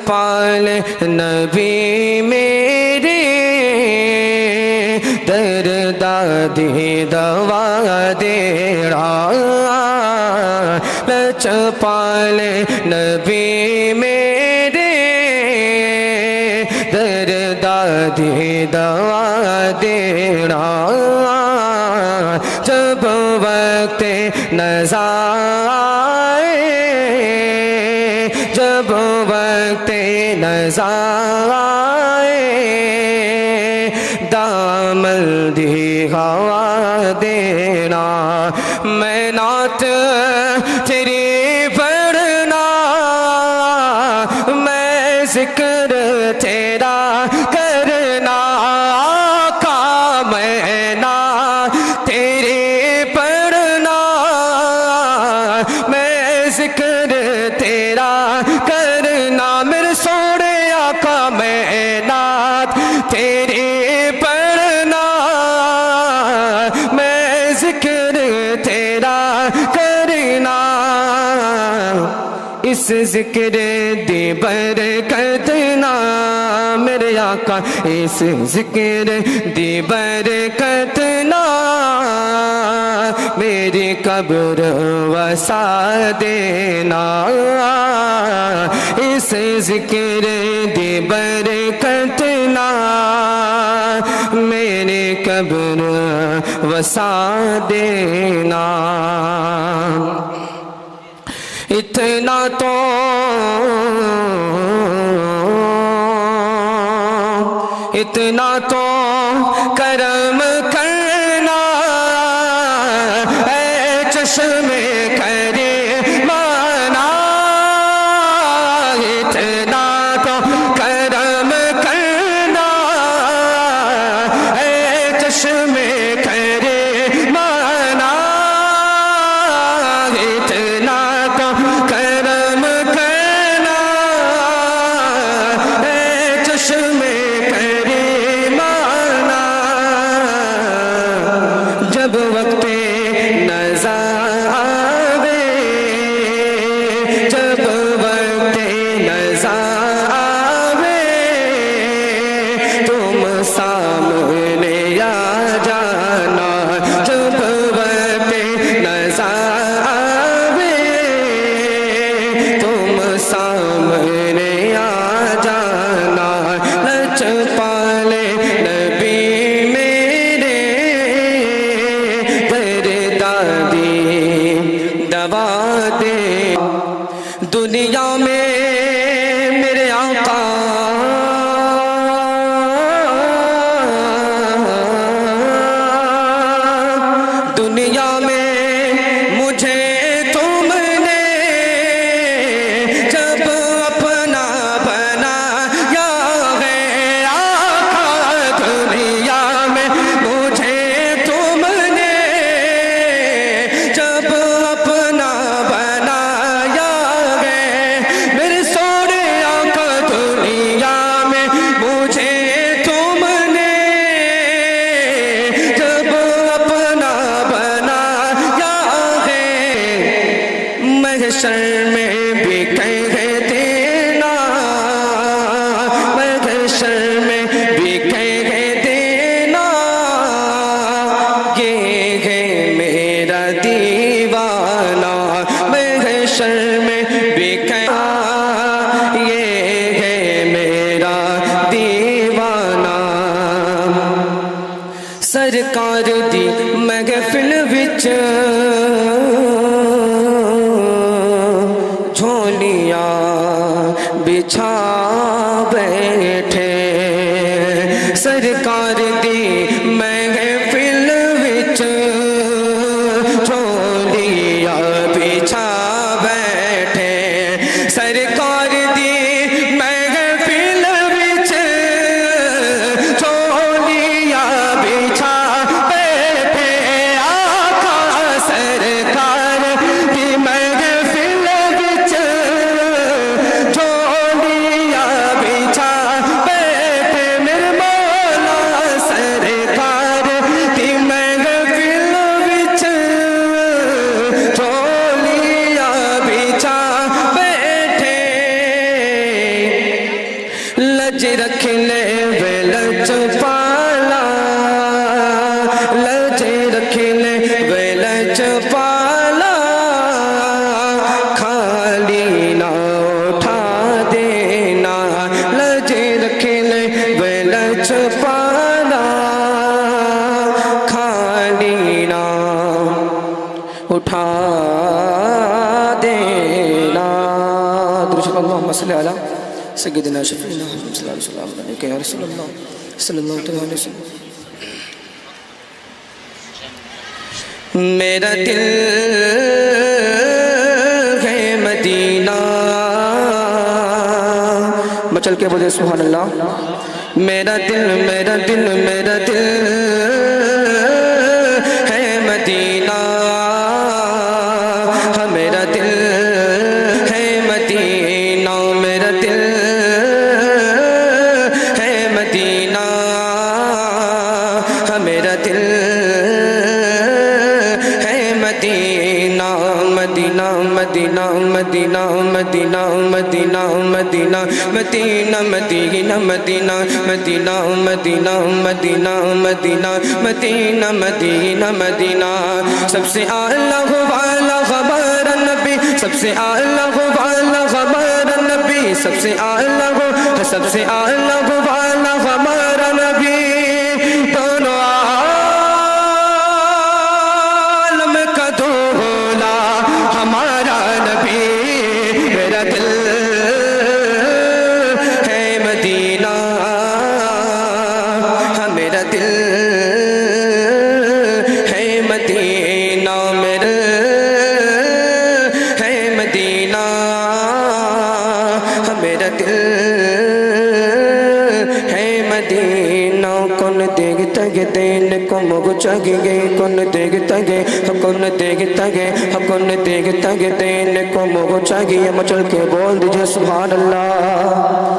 پالے نبی میرے دردادی دوا دیڑا لچ پالے نبی میرے دردادی دوا دیڑا جب وقت نزا آئے جب وقت نزا آئے دامن دی ہوا دینا میں نعت تیری پڑھنا میں ذکر تیرا کرنا آقا میں نعت تیری پڑھنا میں ذکر تیرا کرنا میرے سونے آقا میں نعت تیری پڑھنا میں ذکر تیرا کرنا اس ذکر دی برکت نا میرے آقا اس ذکر دی برکت نا میری قبر وسا دینا اس ذکر دی برکت نا میری قبر وسا دینا اتنا تو کرم کرنا اے چشم کریمانہ اتنا تو کرم کرنا اے چشم کریمانہ اتنا تو کرم کرنا اے چشم کریمانہ جب وقت نزا آوے جب وقت نزا آوے تم سامنے آ جانا جب وقت نزا آوے تم سامنے آ جانا لچ پالے نبی میرے دردادی دوا دے دنیا میں میرے آقا دنیا میں مجھے تم نے جب اپنا بنایا ہے آقا دنیا میں مجھے تم نے جب اپنا بنایا ہے میرے سونے آقا دنیا میں مجھے تم نے جب اپنا بنایا ہے محشر میں بھی کہہ دینا محشر میں بھی کہہ دینا یہ ہے میرا دیوانہ محشر میں بھی کہا یہ ہے میرا دیوانہ سرکار دی محفل وچ جھولیاں بچھا بیٹھے سرکار دی محفل وچ جھولیاں بچھا بیٹھے سرکار دی محفل وچ جھولیاں بچھا بیٹھے آقا سرکار دی محفل وچ جھولیاں لج رکھنے وے لج پالا لج رکھنے وے لج پالا خالی نہ اٹھا دینا لج رکھنے وے لج پالا خالی نہ اٹھا دینا درود اللہم صلی علی سیدنا شفیعنا محمد صلی اللہ علیہ وسلم یا رسول اللہ صلی اللہ علیہ وسلم میرا دل ہے مدینہ مچل کے بولے سبحان اللہ میرا دل میرا دل میرا دل ہے مدینہ میرا دل ہے مدینہ میرا دل ہے مدینہ میرا دل ہے مدینہ مدینہ مدینہ مدینہ مدینہ مدینہ مدینہ مدینہ مدینہ مدینہ مدینہ مدینہ مدینہ مدینہ مدینہ مدینہ مدینہ سب سے اعلیٰ والا خبر نبی سب سے اعلیٰ والا خبر نبی سب سے اعلیٰ سب سے اعلیٰ والا خبر نبی دونوں عالم کا دولا ہمارا نبی میرا دل ہے مدینہ میرا دل ہے مدینہ میرا ہے مدینہ میرا دل ہے مدینہ کون دیکھتا گے دین کو مگو چاگی گے کون دیکھتا گے کون دیکھتا گے کون دیکھتا گے دین کو مگو چاگی مچل کے بول دیجئے سبحان اللہ